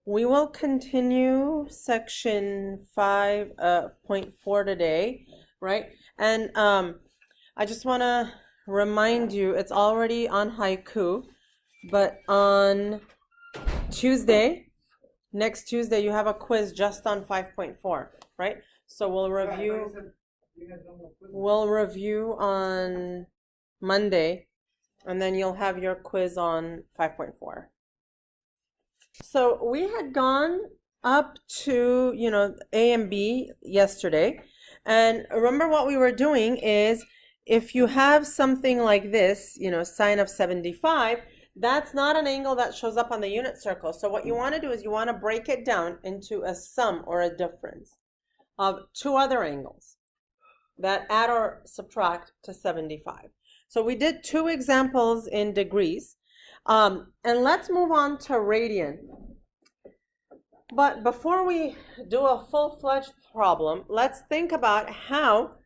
We will continue section 5.4 today, right? And I just want to remind you, it's already on haiku, but on Tuesday, next Tuesday, you have a quiz just on 5.4, right? So we'll review on Monday, and then you'll have your quiz on 5.4. So we had gone up to, A and B yesterday. And remember what we were doing is if you have something like this, sine of 75, that's not an angle that shows up on the unit circle. So what you want to do is you want to break it down into a sum or a difference of two other angles that add or subtract to 75. So we did two examples in degrees. And let's move on to radian. But before we do a full-fledged problem, let's think about how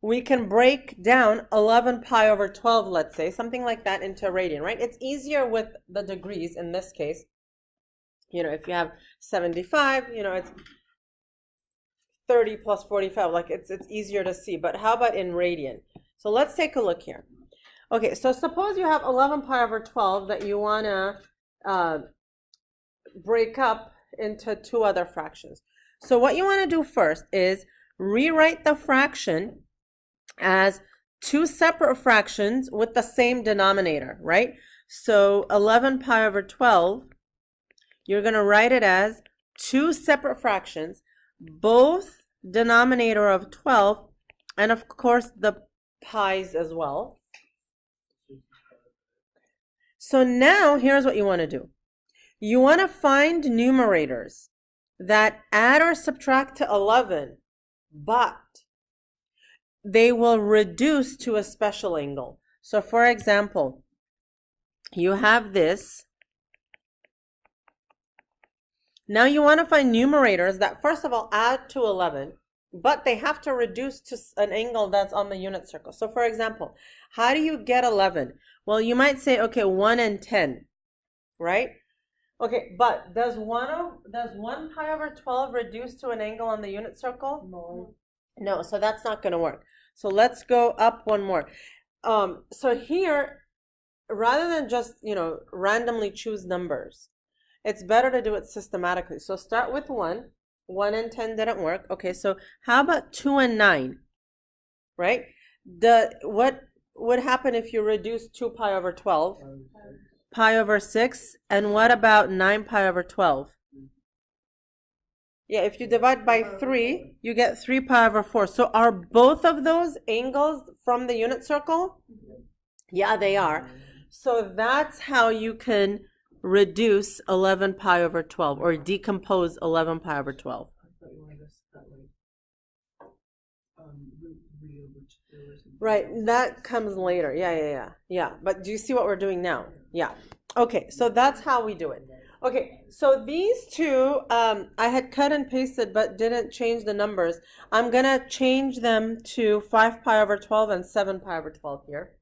we can break down 11 pi over 12, let's say, something like that, into radian, right? It's easier with the degrees in this case. If you have 75, it's 30 plus 45, like it's easier to see. But how about in radian? So let's take a look here. Okay, so suppose you have 11 pi over 12 that you want to break up into two other fractions. So what you want to do first is rewrite the fraction as two separate fractions with the same denominator, right? So 11 pi over 12, you're going to write it as two separate fractions, both denominator of 12, and of course the pi's as well. So now here's what you want to do. You want to find numerators that add or subtract to 11, but they will reduce to a special angle. So for example, you have this. Now you want to find numerators that first of all add to 11, but they have to reduce to an angle that's on the unit circle. So for example, how do you get 11? Well, you might say, okay, 1 and 10, right? Okay, but does 1 pi over 12 reduce to an angle on the unit circle? No. No, so that's not going to work. So let's go up one more. So here, rather than just, randomly choose numbers, it's better to do it systematically. So start with 1. 1 and 10 didn't work. Okay, so how about 2 and 9, right? What would happen if you reduce 2 pi over 12? Pi over 6. And what about 9 pi over 12? Yeah, if you divide by 3, you get 3 pi over 4. So are both of those angles from the unit circle? Yeah, they are. So that's how you can reduce 11 pi over 12 or decompose 11 pi over 12. Right, that comes later. Yeah. But do you see what we're doing now? Yeah. Okay, so that's how we do it. Okay, so these two, I had cut and pasted but didn't change the numbers. I'm going to change them to 5 pi over 12 and 7 pi over 12 here.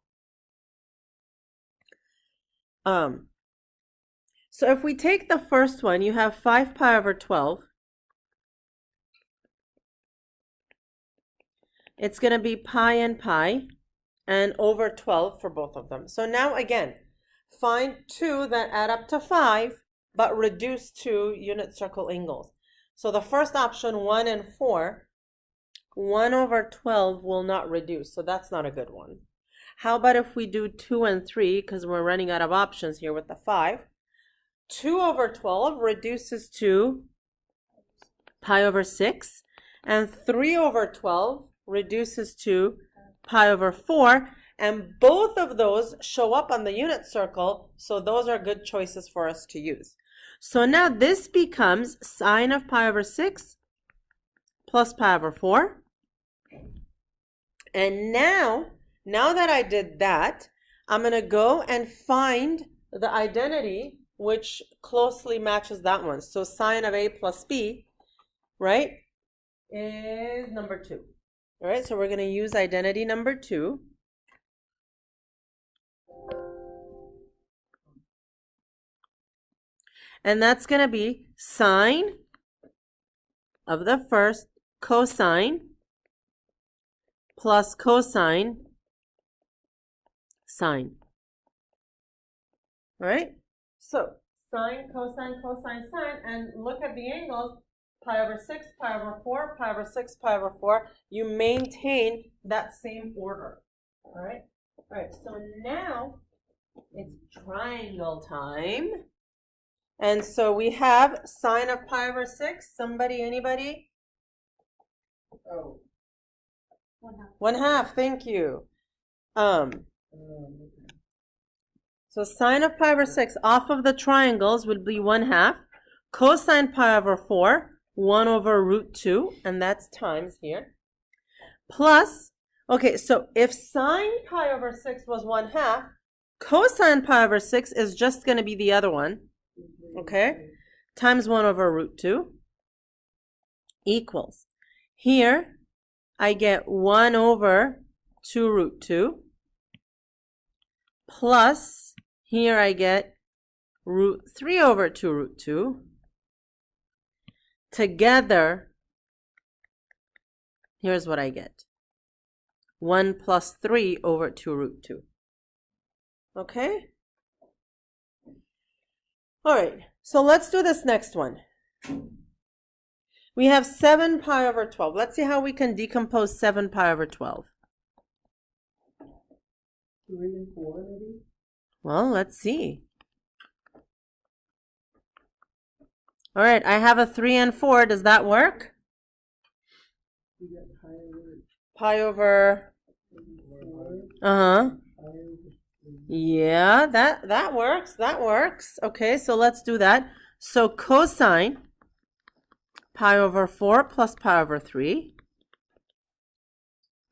So if we take the first one, you have 5 pi over 12. It's going to be pi and over 12 for both of them. So now again, find two that add up to 5, but reduce to unit circle angles. So the first option, 1 and 4, 1 over 12 will not reduce, so that's not a good one. How about if we do 2 and 3, because we're running out of options here with the 5. 2 over 12 reduces to pi over 6, and 3 over 12 reduces to pi over 4, and both of those show up on the unit circle, so those are good choices for us to use. So now this becomes sine of pi over 6 plus pi over 4. And now that I did that, I'm going to go and find the identity which closely matches that one. So sine of a plus b, right, is number 2. All right, so we're going to use identity number 2. And that's going to be sine of the first cosine plus cosine sine. All right? So sine, cosine, cosine, sine, and look at the angles, pi over 6, pi over 4, pi over 6, pi over 4. You maintain that same order. All right? All right, so now it's triangle time. And so we have sine of pi over 6. Somebody, anybody? Oh. 1/2, thank you. So sine of pi over 6 off of the triangles would be 1/2. Cosine pi over 4, 1 over root 2, and that's times here. Plus, okay, so if sine pi over 6 was 1/2, cosine pi over 6 is just going to be the other one, okay, times 1 over root 2 equals. Here, I get 1 over 2 root 2 plus, here I get root 3 over 2 root 2. Together, here's what I get. 1 plus 3 over 2 root 2. Okay? All right, so let's do this next one. We have 7 pi over 12. Let's see how we can decompose 7 pi over 12. 3 and 4, maybe? Well, let's see. All right, I have a 3 and 4. Does that work? We got Pi over... Uh-huh. Yeah, that works. That works. Okay, so let's do that. So cosine pi over 4 plus pi over 3.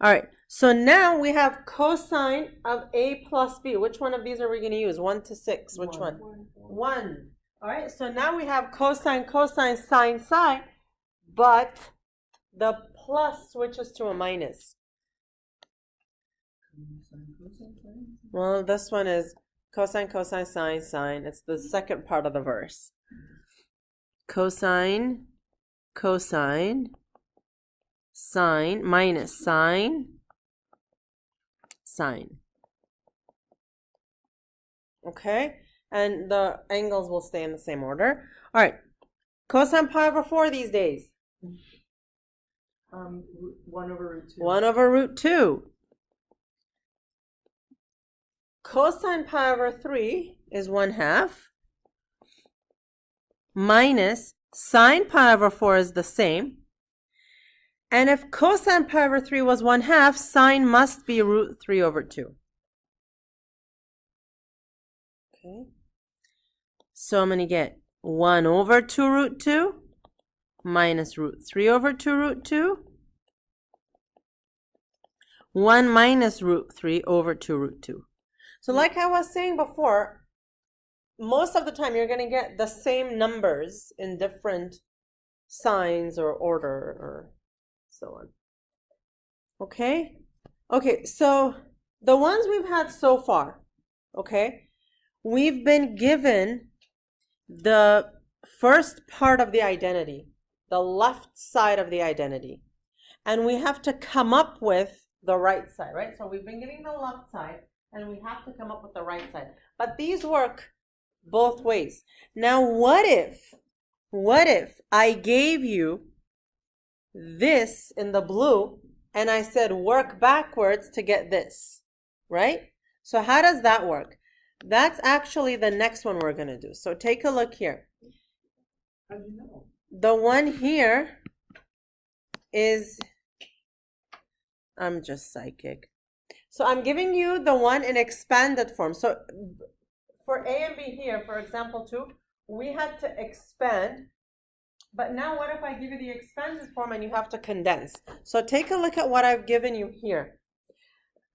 All right, so now we have cosine of a plus b. Which one of these are we going to use? 1 to 6. Which one? 1. All right, so now we have cosine, cosine, sine, sine, but the plus switches to a minus. Well, this one is cosine, cosine, sine, sine. It's the second part of the verse. Cosine, cosine, sine, minus sine, sine. Okay? And the angles will stay in the same order. All right. Cosine pi over 4 these days. 1 over root 2. 1 over root 2. Cosine pi over 3 is 1/2. Minus sine pi over 4 is the same. And if cosine pi over 3 was 1/2, sine must be root 3 over 2. Okay. So I'm going to get 1 over 2 root 2 minus root 3 over 2 root 2. 1 minus root 3 over 2 root 2. So like I was saying before, most of the time you're going to get the same numbers in different signs or order or so on. Okay? Okay, so the ones we've had so far, okay, we've been given the first part of the identity, the left side of the identity, and we have to come up with the right side, right? So we've been getting the left side, and we have to come up with the right side. But these work both ways. Now, what if I gave you this in the blue, and I said work backwards to get this, right? So how does that work? That's actually the next one we're going to do. So take a look here. How do you know? The one here is, I'm just psychic. So I'm giving you the one in expanded form. So for A and B here, for example 2, we had to expand. But now what if I give you the expanded form and you have to condense? So take a look at what I've given you here.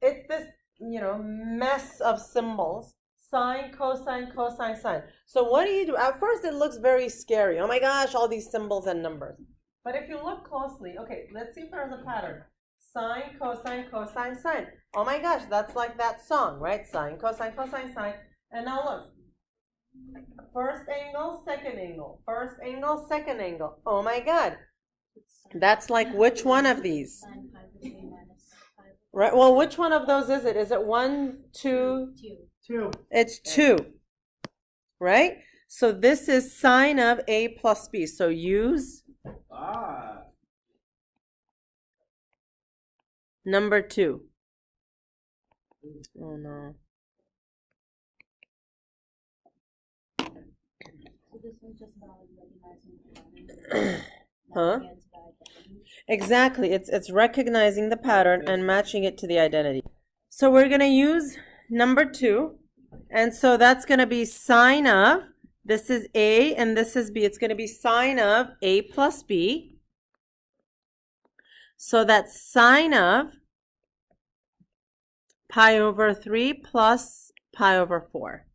It's this, mess of symbols. Sine, cosine, cosine, sine. So what do you do? At first it looks very scary. Oh my gosh, all these symbols and numbers. But if you look closely, okay, let's see if there's a pattern. Sine, cosine, cosine, sine. Oh my gosh, that's like that song, right? Sine, cosine, cosine, sine. And now look. First angle, second angle. First angle, second angle. Oh my God. That's like which one of these? Right. Well, which one of those is it? Is it 1, 2? 2. It's 2. Right? So this is sine of A plus B. So use number 2. Oh no. So this one's just about recognizing Huh? Exactly. It's recognizing the pattern and matching it to the identity. So we're going to use number 2. And so that's going to be sine of, this is A and this is B. It's going to be sine of A plus B. So that's sine of pi over 3 plus pi over 4.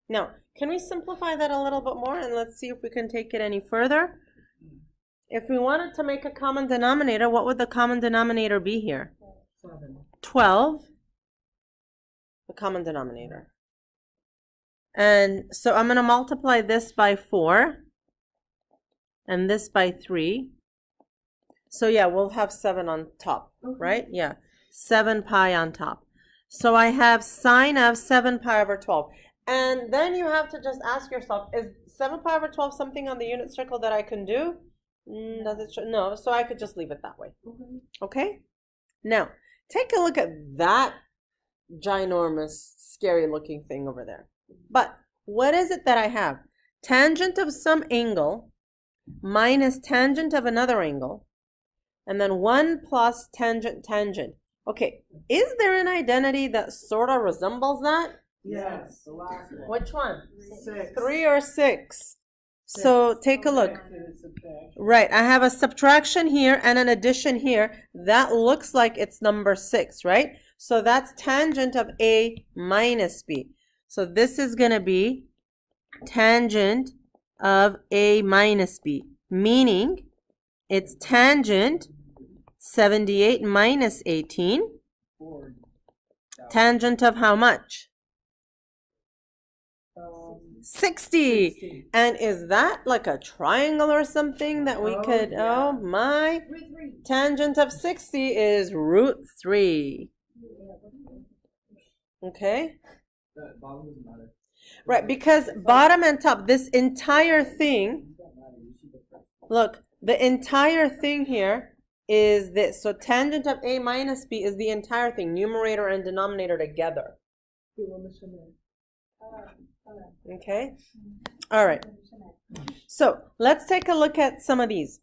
Now, can we simplify that a little bit more and let's see if we can take it any further? If we wanted to make a common denominator, what would the common denominator be here? 12. The common denominator. And so I'm going to multiply this by 4 and this by 3. So yeah, we'll have 7 on top, right? Yeah, 7 pi on top. So I have sine of 7 pi over 12. And then you have to just ask yourself, is 7 pi over 12 something on the unit circle that I can do? Does it show? No, so I could just leave it that way. Okay? Now, take a look at that ginormous, scary looking thing over there. But what is it that I have? Tangent of some angle minus tangent of another angle, and then 1 plus tangent, tangent. Okay, is there an identity that sort of resembles that? Yes, the last one. Which one? 6. 3 or 6? So take a look. Subtraction. Right, I have a subtraction here and an addition here. That looks like it's number 6, right? So that's tangent of A minus B. So this is going to be tangent of A minus B, meaning it's tangent 78 minus 18. Tangent of how much? 60. And is that like a triangle or something that we could, oh my, tangent of 60 is root 3. Okay? Right, because bottom and top, this entire thing, look, the entire thing here is this. So tangent of A minus B is the entire thing, numerator and denominator together. Okay? All right. So let's take a look at some of these.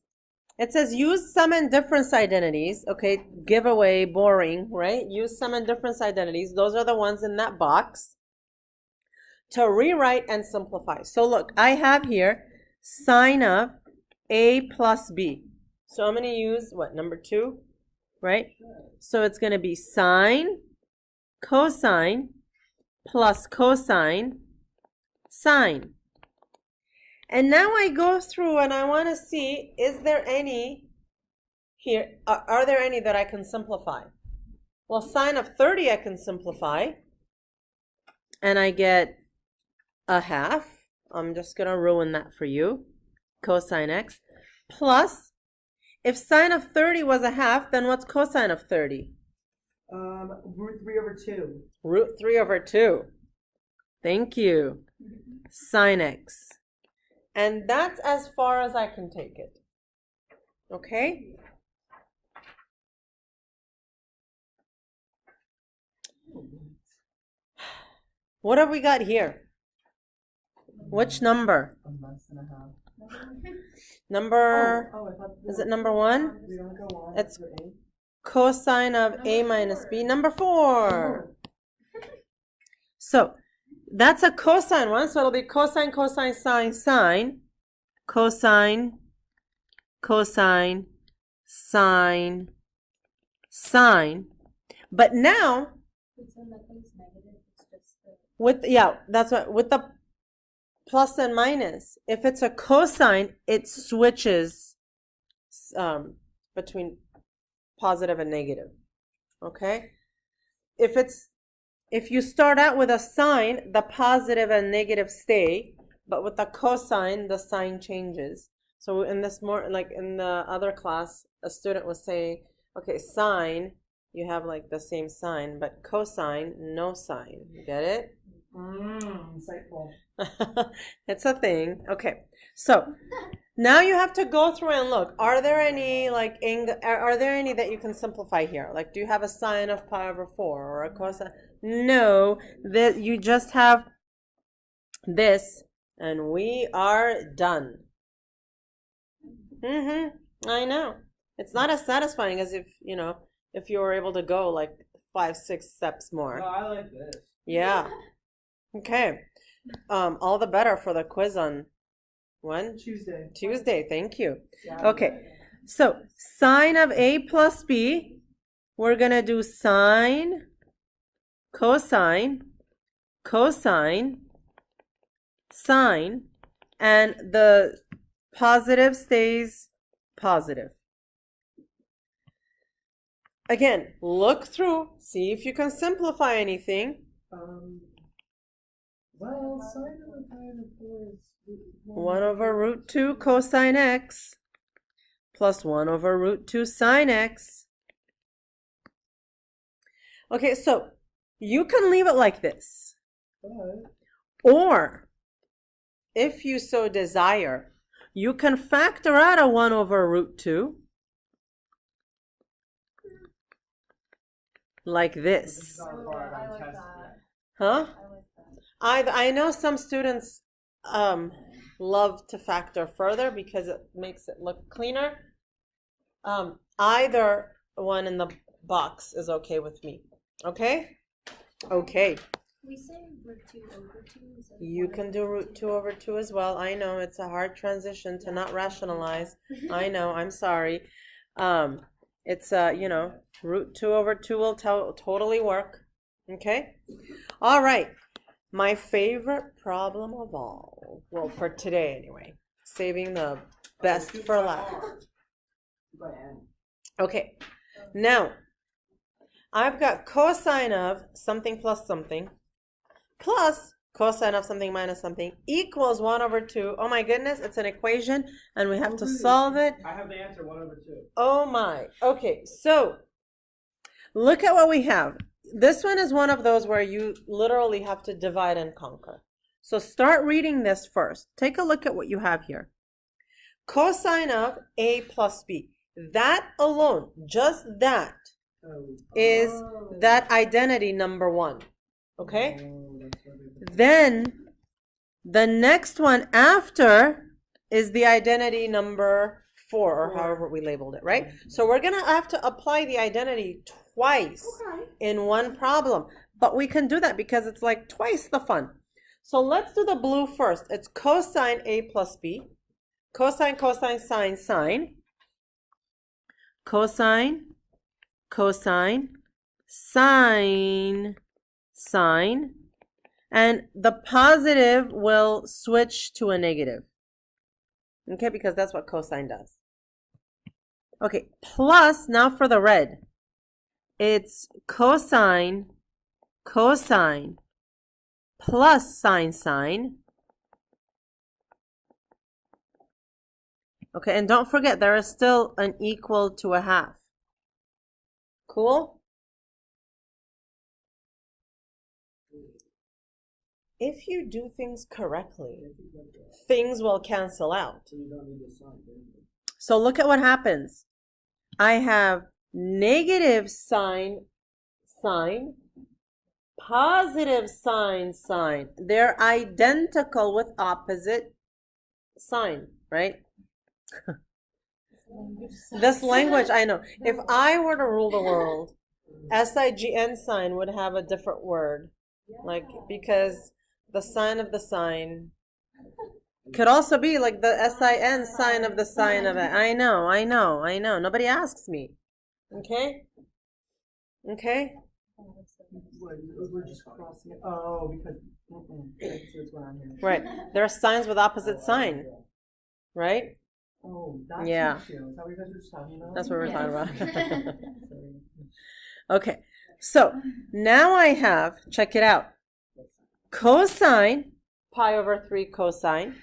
It says use sum and difference identities. Okay, giveaway, boring, right? Use sum and difference identities. Those are the ones in that box to rewrite and simplify. So look, I have here sine of A plus B. So I'm going to use, what, number 2, right? So it's going to be sine, cosine, plus cosine, sine. And now I go through and I want to see, is there any here, are there any that I can simplify? Well, sine of 30 I can simplify, and I get a half. I'm just going to ruin that for you. Cosine x. Plus, if sine of 30 was a half, then what's cosine of 30? Root 3 over 2. Root 3 over 2. Thank you. Sine x. And that's as far as I can take it. Okay? What have we got here? Which number? Number, is it number 1? It's cosine of A minus B, number 4. So that's a cosine one, so it'll be cosine, cosine, sine, sine, cosine, cosine, sine, sine. But now, with, yeah, that's what, with the plus and minus, if it's a cosine, it switches between positive and negative. Okay? If if you start out with a sign, the positive and negative stay, but with the cosine, the sign changes. So in this like in the other class, a student was saying, okay, sine, you have like the same sign, but cosine, no sign. You get it? Insightful. It's a thing. Okay, so now you have to go through and look. Are there any like are there any that you can simplify here? Like, do you have a sine of pi over 4 or a cosine? No, that you just have this, and we are done. I know. It's not as satisfying as if, you know, if you were able to go like 5, 6 steps more. No, I like this. Yeah. Okay. All the better for the quiz on when? Tuesday. Tuesday. Thank you. Yeah. Okay. So sine of a plus b, we're gonna do sine, cosine, cosine, sine, and the positive stays positive. Again, look through, see if you can simplify anything. Well, sine of a pi over 4 is 1 over root 2 cosine x plus 1 over root 2 sine x. Okay, so you can leave it like this. Or, if you so desire, you can factor out a 1 over root 2 like this. Huh? I know some students love to factor further because it makes it look cleaner. Either one in the box is okay with me. Okay? Okay. We say root 2 over 2. You can do root 2 over 2 as well. I know it's a hard transition to not rationalize. I know, I'm sorry. It's, you know, root 2 over 2 will totally work. Okay? All right. My favorite problem of all. Well, for today anyway. Saving the best for last. Okay. Now, I've got cosine of something plus something plus cosine of something minus something equals 1 over 2. Oh my goodness, it's an equation and we have to solve it. I have the answer, 1 over 2. Oh my. Okay, so look at what we have. This one is one of those where you literally have to divide and conquer. So start reading this first. Take a look at what you have here. Cosine of a plus b. That alone, just that, is that identity number 1. Okay? Then the next one after is the identity number 4, or however we labeled it, right? So we're going to have to apply the identity twice in one problem. But we can do that because it's like twice the fun. So let's do the blue first. It's cosine a plus b. Cosine, cosine, sine, sine. Cosine, cosine, sine, sine. And the positive will switch to a negative. Okay, because that's what cosine does. Okay, plus, now for the red. It's cosine, cosine, plus sine, sine. Okay, and don't forget, there is still an equal to a half. Cool? If you do things correctly, things will cancel out. So look at what happens. I have negative sine, sine, positive sine, sine. They're identical with opposite sign, right? This language, I know. If I were to rule the world, SIGN sign would have a different word. Like, because the sign of the sign could also be like the SIN sign of the sign of it. I know. Nobody asks me. Okay? Okay? We're just crossing it. Oh, because that's what I'm here. Right. There are signs with opposite sign. Right? Oh, that's yeah. Is that what you guys were just talking about? That's what we're talking about. Okay. So now I have, check it out, cosine pi over 3 cosine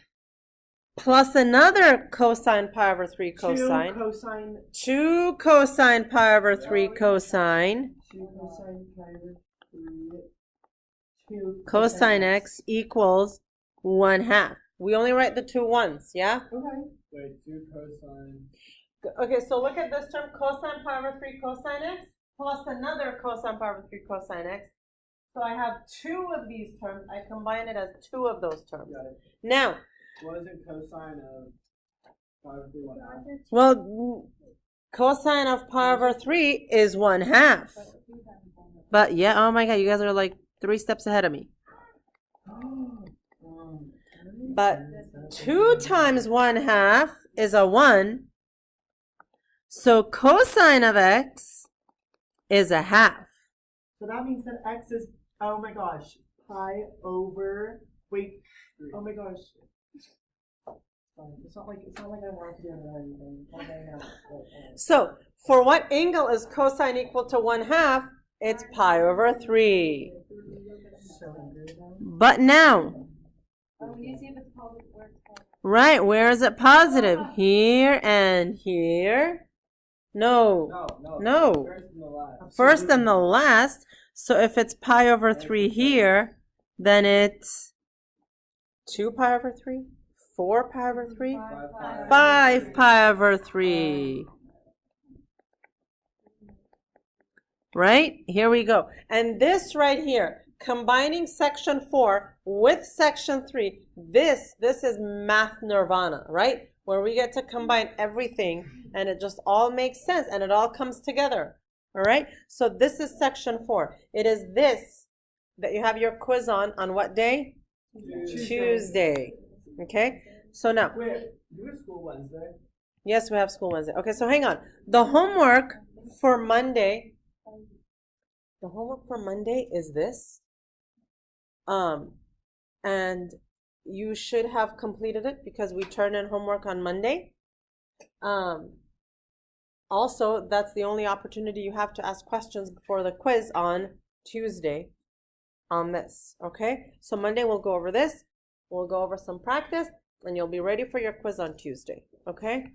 plus another cosine pi over 3 cosine. 2 cosine pi over 3 cosine. 2 cosine pi over 3. 2 Cosine x equals 1/2. We only write the two ones, yeah? Okay. Wait, 2 cosine. Okay, so look at this term, cosine pi over 3 cosine x plus another cosine pi over 3 cosine x. So I have two of these terms. I combine it as two of those terms. Got it. Now, What is it cosine of pi over 3 1/2? well, cosine of pi over 3 is 1/2. But yeah, oh my God, you guys are like 3 steps ahead of me. But 2 times 1/2 is a 1. So cosine of x is a 1/2. So that means that x is, oh my gosh, pi over, wait, oh my gosh. It's not like I want to do it or anything. So for what angle is cosine equal to 1/2? It's pi over 3. But now, Oh, you see if it's positive or it's positive. right, where is it positive? Here and here? No. No. First and the last. First and the last. So if it's pi over 3 here, then it's 2 pi over 3? 4 pi over 3? 5 pi over 3. Right? Here we go. And this right here, combining section 4 with section 3, this is math nirvana, right? Where we get to combine everything and it just all makes sense and it all comes together. All right? So this is section 4. It is this that you have your quiz on what day? Tuesday. Okay? So now, Wait, you have school Wednesday? yes, we have school Wednesday. Okay, so hang on. The homework for Monday is this. And you should have completed it because we turn in homework on Monday. Also, that's the only opportunity you have to ask questions before the quiz on Tuesday on this, okay? So Monday we'll go over this, we'll go over some practice, and you'll be ready for your quiz on Tuesday, okay?